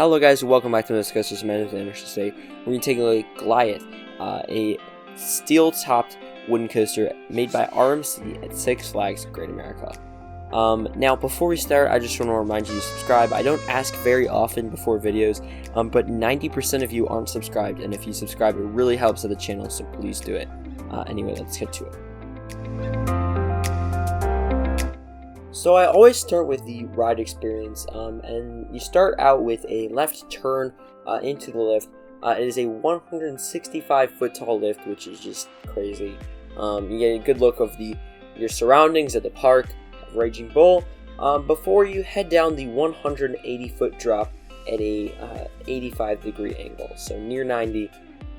Hello guys, welcome back to the Discussers Management Interest today. We're going to take a look at Goliath, a steel-topped wooden coaster made by RMC at Six Flags Great America. Now, before we start, I just want to remind you to subscribe. I don't ask very often before videos, but 90% of you aren't subscribed, and if you subscribe, it really helps the channel, so please do it. Anyway, let's get to it. So I always start with the ride experience, and you start out with a left turn into the lift. It is a 165-foot tall lift, which is just crazy. You get a good look of your surroundings at the park of Raging Bull before you head down the 180-foot drop at a 85-degree angle, so near 90.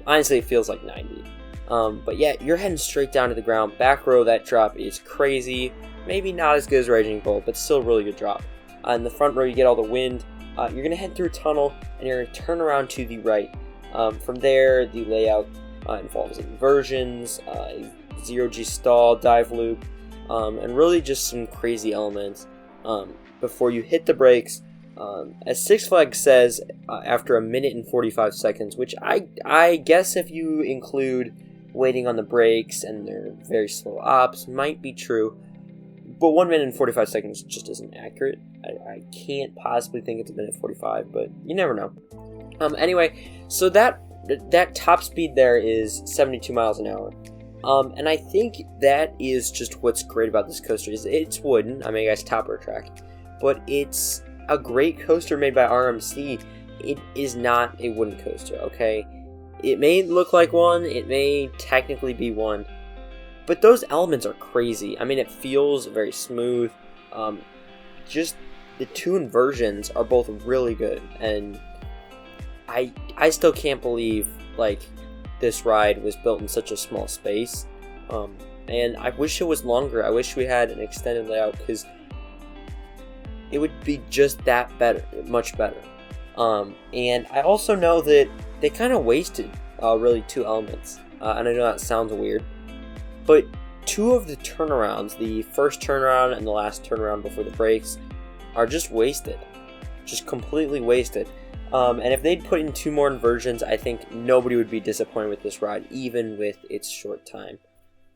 Honestly, it feels like 90. But yeah, you're heading straight down to the ground. Back row, that drop is crazy. Maybe not as good as Raging Bull, but still a really good drop. In the front row, you get all the wind. You're going to head through a tunnel, and you're going to turn around to the right. From there, the layout involves inversions, a zero-G stall, dive loop, and really just some crazy elements before you hit the brakes. As Six Flags says, after 1 minute and 45 seconds, which I guess if you include waiting on the brakes and their very slow ops, might be true. But 1 minute and 45 seconds just isn't accurate. I can't possibly think it's 1 minute 45, but you never know. Anyway, so that top speed there is 72 miles an hour. And I think that is just what's great about this coaster. Is it's wooden. I mean, it's topper track, but it's a great coaster made by RMC. It is not a wooden coaster, okay? It may look like one. It may technically be one. But those elements are crazy. I mean, it feels very smooth. Just the two inversions are both really good. And I still can't believe, like, this ride was built in such a small space. And I wish it was longer. I wish we had an extended layout, because it would be just that better, much better. And I also know that they kind of wasted really two elements. And I know that sounds weird. But two of the turnarounds, the first turnaround and the last turnaround before the brakes, are just wasted. Just completely wasted. And if they'd put in two more inversions, I think nobody would be disappointed with this ride, even with its short time.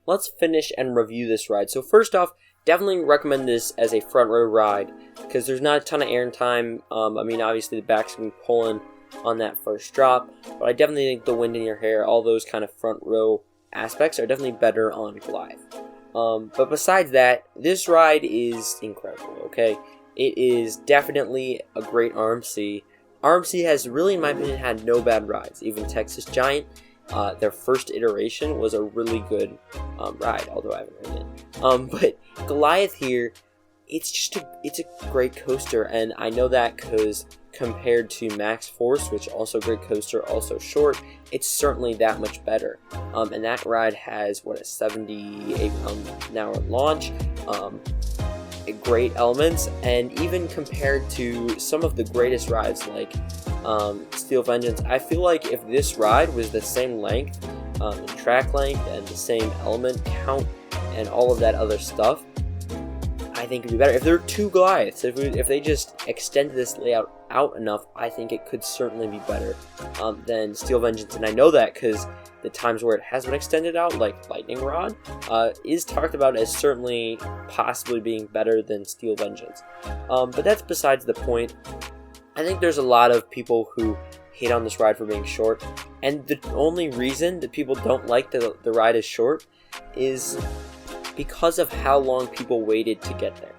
Let's finish and review this ride. So first off, definitely recommend this as a front row ride, because there's not a ton of airtime. I mean, obviously the back's going to be pulling on that first drop, but I definitely think the wind in your hair, all those kind of front row aspects are definitely better on Goliath. But besides that, this ride is incredible, okay? It is definitely a great RMC. RMC has really, in my opinion, had no bad rides. Even Texas Giant, their first iteration, was a really good ride, although I haven't ridden it. But Goliath here, it's a great coaster, and I know that because compared to Maxx Force, which also a great coaster, also short, it's certainly that much better. And that ride has, a 78-mile-an-hour launch, great elements, and even compared to some of the greatest rides like Steel Vengeance, I feel like if this ride was the same length, and track length, and the same element count, and all of that other stuff, I think it'd be better. If there were two Goliaths, if they just extended this layout out enough, I think it could certainly be better than Steel Vengeance. And I know that because the times where it has been extended out, like Lightning Rod, is talked about as certainly possibly being better than Steel Vengeance. But that's besides the point. I think there's a lot of people who hate on this ride for being short, and the only reason that people don't like the ride is short is because of how long people waited to get there.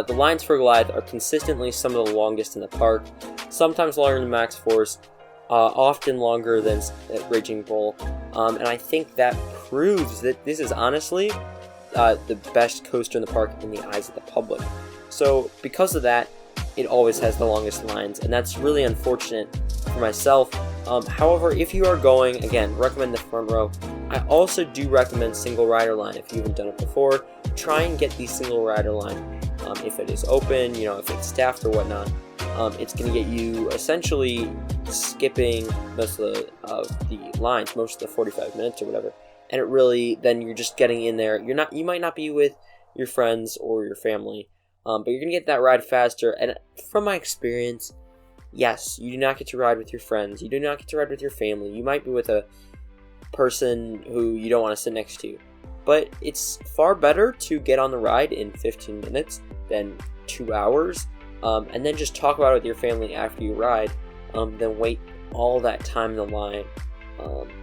The lines for Goliath are consistently some of the longest in the park, sometimes longer than Maxx Force, often longer than Raging Bull, and I think that proves that this is honestly the best coaster in the park in the eyes of the public. So because of that, it always has the longest lines, and that's really unfortunate for myself. However, if you are going, again, recommend the front row. I also do recommend single rider line if you haven't done it before. Try and get the single rider line if it is open, if it's staffed or whatnot. It's going to get you essentially skipping most of the lines, most of the 45 minutes or whatever. And it really, then you're just getting in there. You might not be with your friends or your family, but you're going to get that ride faster. And from my experience, Yes, you do not get to ride with your friends. You do not get to ride with your family. You might be with a person who you don't want to sit next to. But it's far better to get on the ride in 15 minutes than 2 hours, and then just talk about it with your family after you ride, than wait all that time in the line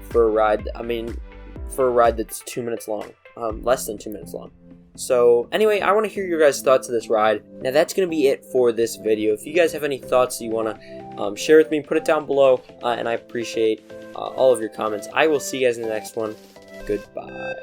for a ride. I mean, for a ride that's 2 minutes long, less than 2 minutes long. So anyway, I want to hear your guys' thoughts of this ride. Now that's going to be it for this video. If you guys have any thoughts you want to share with me, put it down below, and I appreciate all of your comments. I will see you guys in the next one. Goodbye.